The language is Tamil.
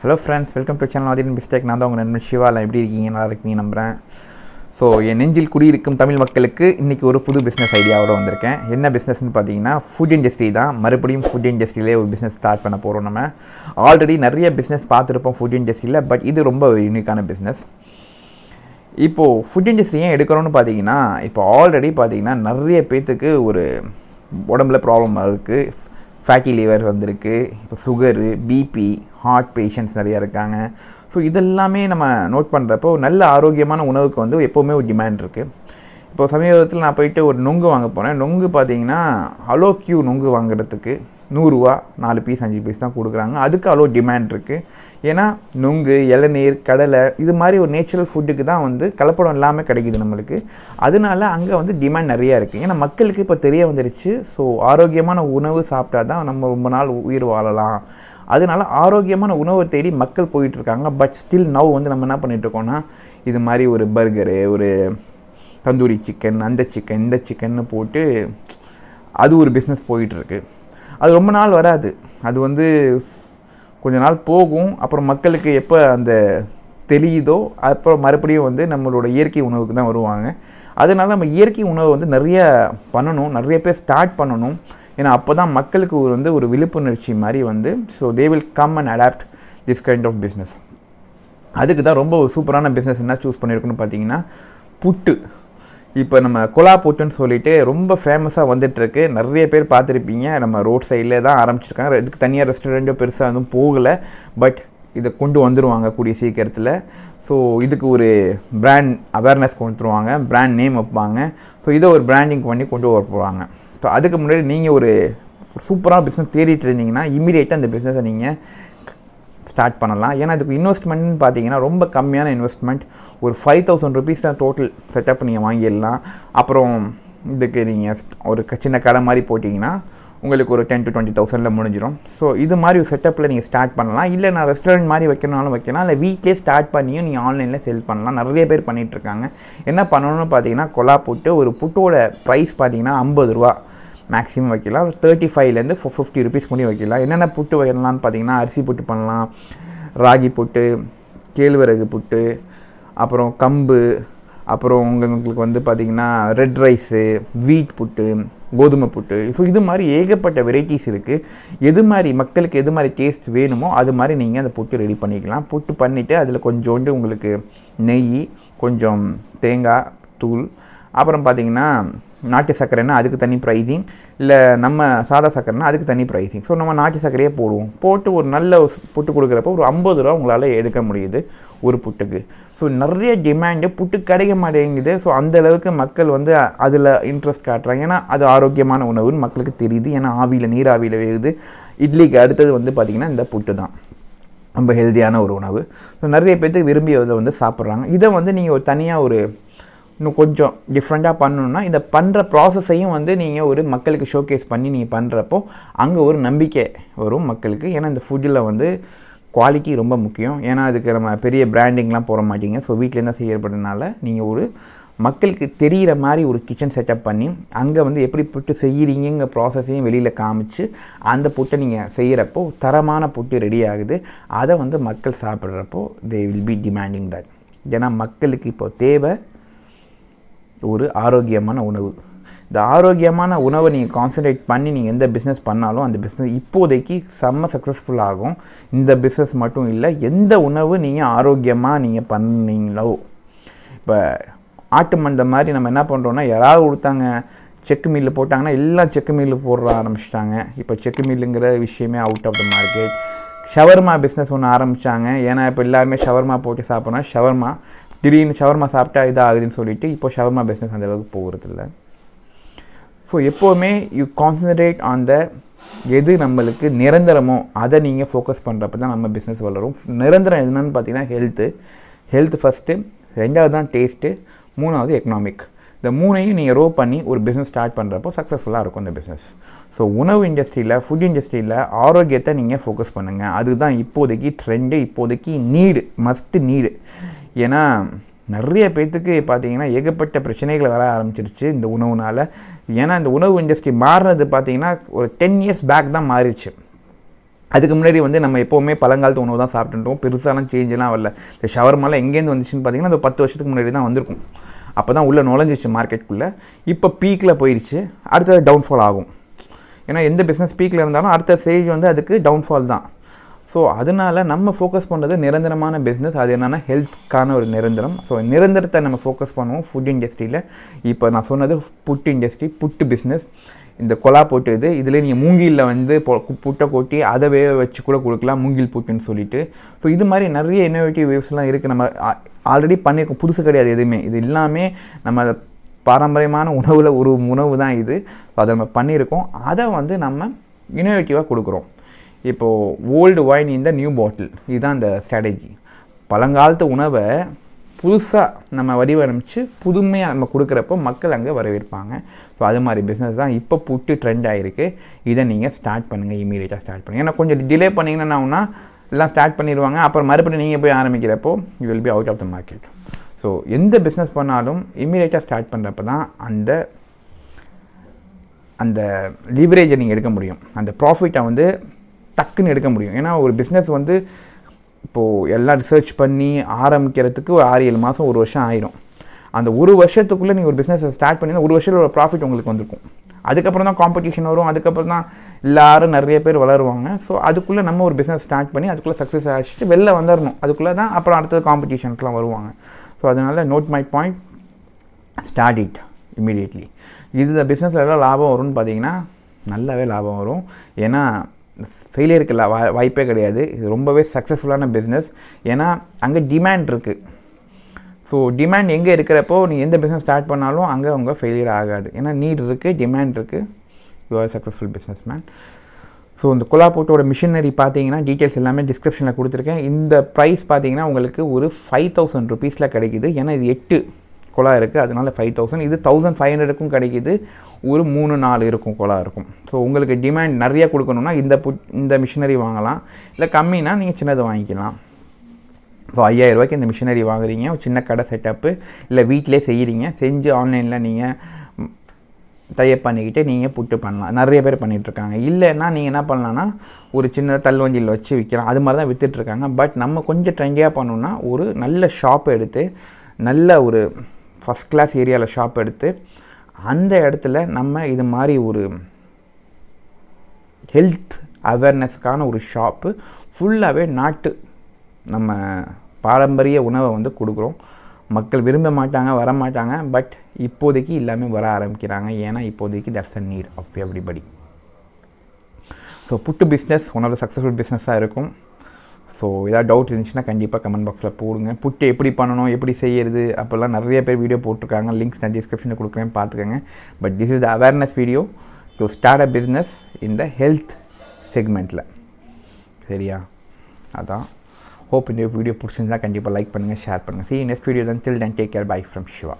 Hello friends, welcome to channel Aadhiran mistake. நான் தான் உங்கள் நண்பன் சிவாவில். எப்படி இருக்கீங்க? நல்லா இருக்கீங்க நம்புகிறேன். ஸோ என் நெஞ்சில் குடியிருக்கும் தமிழ் மக்களுக்கு இன்றைக்கி ஒரு புது பிஸ்னஸ் ஐடியாவோடு வந்திருக்கேன். என்ன பிஸ்னஸ்ன்னு பார்த்தீங்கன்னா ஃபுட் இண்டஸ்ட்ரி தான். மறுபடியும் ஃபுட் இண்டஸ்ட்ரியிலே ஒரு பிஸ்னஸ் ஸ்டார்ட் பண்ண போகிறோம். நம்ம ஆல்ரெடி நிறைய பிஸ்னஸ் பார்த்துருப்போம் ஃபுட் இண்டஸ்ட்ரியில், பட் இது ரொம்ப யூனிக்கான பிஸ்னஸ். இப்போது ஃபுட் இண்டஸ்ட்ரி ஏன் எடுக்கிறோன்னு பார்த்தீங்கன்னா, இப்போ ஆல்ரெடி பார்த்தீங்கன்னா நிறைய பேர்த்துக்கு ஒரு உடம்புல ப்ராப்ளம் இருக்குது. ஃபேட்டி லிவர் வந்திருக்கு, இப்போ சுகரு, பிபி, ஹார்ட் பேஷண்ட்ஸ் நிறையா இருக்காங்க. ஸோ இதெல்லாமே நம்ம நோட் பண்ணுறப்போ நல்ல ஆரோக்கியமான உணவுக்கு வந்து எப்போவுமே ஒரு டிமாண்ட் இருக்குது. இப்போ சமீபத்தில் நான் போயிட்டு ஒரு நொங்கு வாங்க போனேன். நொங்கு பார்த்தீங்கன்னா அலோ கியூ நொங்கு வாங்குறதுக்கு 100 ரூபா, 4 பீஸ் 5 பீஸ் தான் கொடுக்குறாங்க. அதுக்கு அவ்வளோ டிமாண்ட் இருக்குது. ஏன்னா நொங்கு, இளநீர், கடலை இது மாதிரி ஒரு நேச்சுரல் ஃபுட்டுக்கு தான் வந்து கலப்படம் இல்லாமல் கிடைக்குது நம்மளுக்கு. அதனால அங்கே வந்து டிமாண்ட் நிறையா இருக்குது. ஏன்னா மக்களுக்கு இப்போ தெரிய வந்துடுச்சு, ஸோ ஆரோக்கியமான உணவு சாப்பிட்டா தான் நம்ம ரொம்ப நாள் உயிர் வாழலாம். அதனால ஆரோக்கியமான உணவை தேடி மக்கள் போயிட்டுருக்காங்க. பட் ஸ்டில் நவ் வந்து நம்ம என்ன பண்ணிகிட்ருக்கோன்னா, இது மாதிரி ஒரு பர்கரு, ஒரு தந்தூரி சிக்கன், அந்த சிக்கன், இந்த சிக்கன்னு போட்டு அது ஒரு பிஸ்னஸ் போயிட்டுருக்கு. அது ரொம்ப நாள் வராது. அது வந்து கொஞ்ச நாள் போகும். அப்புறம் மக்களுக்கு எப்போ அந்த தெரியுதோ அப்புறம் மறுபடியும் வந்து நம்மளோட இயற்கை உணவுக்கு தான் வருவாங்க. அதனால் நம்ம இயற்கை உணவை வந்து நிறைய பண்ணணும், நிறைய பேர் ஸ்டார்ட் பண்ணணும். ஏன்னா அப்போ தான் மக்களுக்கு வந்து ஒரு விழிப்புணர்ச்சி மாதிரி வந்து so they will come and adopt this kind of business. அதுக்கு தான் ரொம்ப சூப்பரான பிஸ்னஸ் என்ன சூஸ் பண்ணியிருக்குன்னு பார்த்தீங்கன்னா புட்டு. இப்போ நம்ம கொலா புட்டுன்னு சொல்லிட்டு ரொம்ப ஃபேமஸாக வந்துட்டுருக்கு. நிறைய பேர் பார்த்துருப்பீங்க. நம்ம ரோட் சைடில் தான் ஆரம்பிச்சிருக்காங்க. இதுக்கு தனியாக ரெஸ்டாரண்ட்டோ பெருசாக எதுவும் போகலை. பட் இதை கொண்டு வந்துடுவாங்க கூடிய சீக்கிரத்தில். ஸோ இதுக்கு ஒரு பிராண்ட் அவேர்னஸ் கொடுத்துருவாங்க, பிராண்ட் நேம் வைப்பாங்க. ஸோ இதை ஒரு பிராண்டிங் பண்ணி கொண்டு வர போகிறாங்க. ஸோ அதுக்கு முன்னாடி நீங்கள் ஒரு சூப்பரான பிஸ்னஸ் தேடிட்டு இருந்தீங்கன்னா இமீடியட்டாக அந்த பிஸ்னஸை நீங்கள் ஸ்டார்ட் பண்ணலாம். ஏன்னா அதுக்கு இன்வெஸ்ட்மெண்ட்னு பார்த்தீங்கன்னா ரொம்ப கம்மியான இன்வெஸ்ட்மெண்ட். ஒரு 5000 ருபீஸ் தான் டோட்டல் செட்டப் நீங்கள் வாங்கிடலாம். அப்புறம் இதுக்கு நீங்கள் ஒரு சின்ன கடை மாதிரி போட்டிங்கன்னா உங்களுக்கு ஒரு 10 to 20,000 முடிஞ்சிடும். ஸோ இது மாதிரி ஒரு செட்டப்பில் நீங்கள் ஸ்டார்ட் பண்ணலாம். இல்லை நான் ரெஸ்டாரண்ட் மாதிரி வைக்கணும்னாலும் வைக்கலாம். இல்லை வீட்லேயே ஸ்டார்ட் பண்ணியும் நீங்கள் ஆன்லைனில் செல் பண்ணலாம். நிறைய பேர் பண்ணிகிட்ருக்காங்க. என்ன பண்ணணும்னு பார்த்தீங்கன்னா கொலா புட்டு, ஒரு புட்டோட ப்ரைஸ் பார்த்தீங்கன்னா 50 ரூபா மேக்ஸிமம் வைக்கலாம். 35லேருந்து 50 ருபீஸ் முடியும் வைக்கலாம். என்னென்ன புட்டு வைக்கலாம்னு பார்த்தீங்கன்னா அரிசி புட்டு பண்ணலாம், ராகி புட்டு, கேழ்வரகு புட்டு, அப்புறம் கம்பு, அப்புறம் உங்களுக்கு வந்து பார்த்திங்கன்னா ரெட் ரைஸு, வீட் புட்டு, கோதுமை புட்டு. ஸோ இது மாதிரி ஏகப்பட்ட வெரைட்டிஸ் இருக்குது. எது மாதிரி மக்களுக்கு எது மாதிரி டேஸ்ட் வேணுமோ அது மாதிரி நீங்கள் அந்த புட்டு ரெடி பண்ணிக்கலாம். புட்டு பண்ணிவிட்டு அதில் கொஞ்சோண்டு உங்களுக்கு நெய், கொஞ்சம் தேங்காய் தூள், அப்புறம் பார்த்திங்கன்னா நாட்டு சர்க்கரைன்னா அதுக்கு தனி ப்ரைஸிங், இல்லை நம்ம சாதா சர்க்கரைனா அதுக்கு தனி ப்ரைஸிங். ஸோ நம்ம நாட்டு சர்க்கரையே போடுவோம். போட்டு ஒரு நல்ல புட்டு கொடுக்குறப்போ ஒரு 50 ரூபா உங்களால் எடுக்க முடியுது ஒரு புட்டுக்கு. ஸோ நிறைய டிமாண்டு, புட்டு கிடைக்க மாட்டேங்குது. ஸோ அந்தளவுக்கு மக்கள் வந்து அதில் இன்ட்ரெஸ்ட் காட்டுறாங்க. ஏன்னா அது ஆரோக்கியமான உணவுன்னு மக்களுக்கு தெரியுது. ஏன்னா ஆவியில், நீராவியில் வேகுது. இட்லிக்கு அடுத்தது வந்து பார்த்திங்கன்னா இந்த புட்டு தான் ரொம்ப ஹெல்த்தியான ஒரு உணவு. ஸோ நிறைய பேர்த்துக்கு விரும்பி அதை வந்து சாப்பிட்றாங்க. இதை வந்து நீங்கள் ஒரு தனியாக ஒரு இன்னும் கொஞ்சம் டிஃப்ரெண்ட்டாக பண்ணணுன்னா இதை பண்ணுற ப்ராசஸையும் வந்து நீங்கள் ஒரு மக்களுக்கு ஷோகேஸ் பண்ணி நீங்கள் பண்ணுறப்போ அங்கே ஒரு நம்பிக்கை வரும் மக்களுக்கு. ஏன்னா இந்த ஃபுட்டில் வந்து குவாலிட்டி ரொம்ப முக்கியம். ஏன்னா அதுக்கு நம்ம பெரிய பிராண்டிங்லாம் போட மாட்டீங்க. ஸோ வீட்டிலேருந்து செய்யப்படுறதுனால நீங்கள் ஒரு மக்களுக்கு தெரிகிற மாதிரி ஒரு கிச்சன் செட்டப் பண்ணி அங்கே வந்து எப்படி புட்டு செய்கிறீங்கிற ப்ராசஸையும் வெளியில் காமிச்சு அந்த புட்டை நீங்கள் செய்கிறப்போ தரமான புட்டு ரெடி ஆகுது. அதை வந்து மக்கள் சாப்பிட்றப்போ they will be demanding that. ஏன்னா மக்களுக்கு இப்போ தேவை ஒரு ஆரோக்கியமான உணவு. இந்த ஆரோக்கியமான உணவை நீங்கள் கான்சன்ட்ரேட் பண்ணி நீங்கள் எந்த பிஸ்னஸ் பண்ணாலும் அந்த பிஸ்னஸ் இப்போதைக்கு செம்ம சக்ஸஸ்ஃபுல் ஆகும். இந்த பிஸ்னஸ் மட்டும் இல்லை, எந்த உணவு நீங்கள் ஆரோக்கியமாக நீங்கள் பண்ணீங்களோ. இப்போ ஆட்டு மந்தை மாதிரி நம்ம என்ன பண்ணுறோன்னா, யாராவது கொடுத்தாங்க செக்கு மில்லு போட்டாங்கன்னா எல்லாம் செக்கு மில்லு போடுற ஆரம்பிச்சிட்டாங்க. இப்போ செக்கு மில்லுங்கிற விஷயமே அவுட் ஆஃப் த மார்க்கெட். ஷவர்மா பிஸ்னஸ் ஒன்று ஆரம்பித்தாங்க. ஏன்னா இப்போ எல்லாருமே ஷவர்மா போட்டு சாப்பிட்றோன்னா ஷவர்மா திடீர்னு ஷவர்மா சாப்பிட்டா இதாகுதுன்னு சொல்லிட்டு இப்போ ஷவர்மா பிஸ்னஸ் அந்தளவுக்கு போகிறதில்ல. ஸோ எப்போவுமே யூ கான்சன்ட்ரேட் ஆன் த எது நம்மளுக்கு நிரந்தரமோ அதை நீங்கள் ஃபோக்கஸ் பண்ணுறப்ப தான் நம்ம பிஸ்னஸ் வளரும். நிரந்தரம் எதுனான்னு பார்த்தீங்கன்னா ஹெல்த்து ஃபஸ்ட்டு, 2வது தான் டேஸ்ட்டு, 3வது எக்கனாமிக். இந்த 3ஐயும் நீங்கள் ரோ பண்ணி ஒரு பிஸ்னஸ் ஸ்டார்ட் பண்ணுறப்போ சக்ஸஸ்ஃபுல்லாக இருக்கும் இந்த பிஸ்னஸ். ஸோ உணவு இண்டஸ்ட்ரியில், ஃபுட் இண்டஸ்ட்ரியில் ஆரோக்கியத்தை நீங்கள் ஃபோக்கஸ் பண்ணுங்கள். அதுதான் இப்போதைக்கு ட்ரெண்டு, இப்போதைக்கு நீடு, மஸ்ட்டு நீடு. ஏன்னா நிறைய பேர்த்துக்கு பார்த்தீங்கன்னா ஏகப்பட்ட பிரச்சனைகள் வர ஆரம்பிச்சிருச்சு இந்த உணவுனால். ஏன்னா இந்த உணவு இண்டஸ்ட்ரி மாறுறது பார்த்தீங்கன்னா ஒரு 10 இயர்ஸ் பேக் தான் மாறிடுச்சு. அதுக்கு முன்னாடி வந்து நம்ம எப்போவுமே பழங்காலத்து உணவு தான் சாப்பிட்டுட்டோம், பெருசாலாம் சேஞ்செலாம் வரல. இந்த ஷவர்மாலாம் எங்கேருந்து வந்துச்சுன்னு பார்த்தீங்கன்னா அந்த 10 வருஷத்துக்கு முன்னாடி தான் வந்திருக்கும். அப்போ தான் உள்ளே நுழைஞ்சிச்சு மார்க்கெட்டுக்குள்ளே. இப்போ பீக்கில் போயிடுச்சு, அடுத்தது டவுன்ஃபால் ஆகும். ஏன்னா எந்த பிஸ்னஸ் பீக்கில் இருந்தாலும் அடுத்த ஸ்டேஜ் வந்து அதுக்கு டவுன்ஃபால் தான். ஸோ அதனால் நம்ம ஃபோக்கஸ் பண்ணுறது நிரந்தரமான பிஸ்னஸ். அது என்னென்னா ஹெல்த்துக்கான ஒரு நிரந்தரம். ஸோ நிரந்தரத்தை நம்ம ஃபோக்கஸ் பண்ணுவோம் ஃபுட் இண்டஸ்ட்ரியில். இப்போ நான் சொன்னது புட்டு இண்டஸ்ட்ரி, புட்டு பிஸ்னஸ். இந்த கொலா போட்டு இதில் நீங்கள் மூங்கிலில் வந்து புட்டை கொட்டி அதை வேக வச்சு கூட கொடுக்கலாம், மூங்கில் புட்டுன்னு சொல்லிட்டு. ஸோ இது மாதிரி நிறைய இன்னோவேட்டிவ் வேவ்ஸ்லாம் இருக்குது. நம்ம ஆல்ரெடி பண்ணியிருக்கோம், புதுசு கிடையாது எதுவுமே. இது எல்லாமே நம்ம பாரம்பரியமான உணவில் ஒரு உணவு தான் இது. அதை நம்ம பண்ணியிருக்கோம், அதை வந்து நம்ம இன்னோவேட்டிவாக கொடுக்குறோம். இப்போது ஓல்டு ஒயின் இந்த நியூ பாட்டில், இதுதான் இந்த ஸ்ட்ராட்டஜி. பழங்காலத்து உணவை புதுசாக நம்ம வடிவமைச்சு புதுமையாக நம்ம கொடுக்குறப்போ மக்கள் அங்கே வரவேற்பாங்க. ஸோ அது மாதிரி பிஸ்னஸ் தான் இப்போ புட்டு ட்ரெண்ட் ஆகிருக்கு. இதை நீங்கள் ஸ்டார்ட் பண்ணுங்கள், இமீடியட்டாக ஸ்டார்ட் பண்ணுங்கள். ஏன்னா கொஞ்சம் டிலே பண்ணிங்கன்னா எல்லாம் ஸ்டார்ட் பண்ணிடுவாங்க, அப்புறம் மறுபடியும் நீங்கள் போய் ஆரம்பிக்கிறப்போ you will be out of the market. So எந்த பிஸ்னஸ் பண்ணாலும் இமீடியட்டாக ஸ்டார்ட் பண்ணுறப்ப தான் அந்த லிவரேஜை நீங்கள் எடுக்க முடியும், அந்த ப்ராஃபிட்டை வந்து டக்குன்னு எடுக்க முடியும். ஏன்னா ஒரு பிஸ்னஸ் வந்து இப்போது எல்லாம் ரிசர்ச் பண்ணி ஆரம்பிக்கிறதுக்கு ஒரு 6-7 மாதம் 1 வருஷம் ஆயிரும். அந்த 1 வருஷத்துக்குள்ளே நீங்கள் ஒரு பிஸ்னஸை ஸ்டார்ட் பண்ணிங்கன்னா 1 வருஷத்தில் ஒரு ப்ராஃபிட் உங்களுக்கு வந்திருக்கும். அதுக்கப்புறம் தான் காம்படிஷன் வரும், அதுக்கப்புறம் தான் எல்லோரும் நிறைய பேர் வளருவாங்க. ஸோ அதுக்குள்ளே நம்ம ஒரு பிஸ்னஸ் ஸ்டார்ட் பண்ணி அதுக்குள்ளே சக்ஸஸ் ஆகிட்டு வெளில வந்துடணும். அதுக்குள்ளே தான் அப்புறம் அடுத்தது காம்படிஷன்ஸ்லாம் வருவாங்க. ஸோ அதனால் note my point, start it immediately. இது பிஸ்னஸில் எல்லாம் லாபம் வரும்னு பார்த்தீங்கன்னா நல்லாவே லாபம் வரும். ஏன்னா ஃபெயிலியருக்கு வாய்ப்பே கிடையாது. இது ரொம்பவே சக்ஸஸ்ஃபுல்லான பிஸ்னஸ். ஏன்னா அங்கே டிமாண்ட் இருக்குது. ஸோ டிமாண்ட் எங்கே இருக்கிறப்போ நீங்கள் எந்த பிஸ்னஸ் ஸ்டார்ட் பண்ணாலும் அங்கே உங்கள் ஃபெயிலியர் ஆகாது. ஏன்னா நீட் இருக்குது, டிமாண்ட் இருக்குது, you are successful business man. So இந்த கொலாபூட்டோட மிஷினரி பார்த்தீங்கன்னா டீட்டெயில்ஸ் எல்லாமே டிஸ்கிரிப்ஷனில் கொடுத்துருக்கேன். இந்த ப்ரைஸ் பார்த்தீங்கன்னா உங்களுக்கு ஒரு 5000 ருபீஸில் கிடைக்கிது. ஏன்னா இது 8 கொலா இருக்குது, அதனால 5000. இது 1500க்கும் கிடைக்கிது. ஒரு 3-4 இருக்கும் கொலா இருக்கும். ஸோ உங்களுக்கு டிமாண்ட் நிறையா கொடுக்கணுன்னா இந்த மிஷினரி வாங்கலாம். இல்லை கம்மினா நீங்கள் சின்னதை வாங்கிக்கலாம். ஸோ 5000 ரூபாய்க்கு இந்த மிஷினரி வாங்குறீங்க, ஒரு சின்ன கடை செட்டப்பு, இல்லை வீட்டிலே செய்கிறீங்க, செஞ்சு ஆன்லைனில் நீங்கள் டைப் பண்ணிக்கிட்டு நீங்கள் புட்டு பண்ணலாம். நிறைய பேர் பண்ணிகிட்ருக்காங்க. இல்லைன்னா நீங்கள் என்ன பண்ணலான்னா ஒரு சின்ன தள்ளுவண்டியில் வச்சு விற்கலாம். அது மாதிரி தான் விற்றுட்ருக்காங்க. பட் நம்ம கொஞ்சம் ட்ரெண்டியாக பண்ணோன்னா ஒரு நல்ல ஷாப் எடுத்து, நல்ல ஒரு ஃபஸ்ட் கிளாஸ் ஏரியாவில் ஷாப் எடுத்து, அந்த இடத்துல நம்ம இது மாதிரி ஒரு ஹெல்த் அவேர்னஸ்க்கான ஒரு ஷாப்பு ஃபுல்லாகவே நம்ம பாரம்பரிய உணவை வந்து கொடுக்குறோம். மக்கள் விரும்ப மாட்டாங்க, வர மாட்டாங்க. பட் இப்போதைக்கு எல்லாமே வர ஆரம்பிக்கிறாங்க. ஏன்னா இப்போதைக்கு that's a need of everybody. So புட்டு business one of the successful பிஸ்னஸாக இருக்கும். ஸோ ஏதாவது டவுட் இருந்துச்சுன்னா கண்டிப்பாக கமெண்ட் பாக்ஸில் போடுங்க. புட்டு எப்படி பண்ணணும், எப்படி செய்யறது அப்போல்லாம் நிறைய பேர் வீடியோ போட்டிருக்காங்க. லிங்க்ஸ் நான் டிஸ்கிரிப்ஷனில் கொடுக்குறேன், பார்த்துக்கோங்க. But this is the awareness video to start a business in the health செக்மெண்ட்டில். சரியா? அதான். ஹோப் இந்த வீடியோ பிடிச்சிருந்தா கண்டிப்பாக லைக் பண்ணுங்கள், ஷேர் பண்ணுங்கள். See you next video. Until then, take care. Bye from Shiva.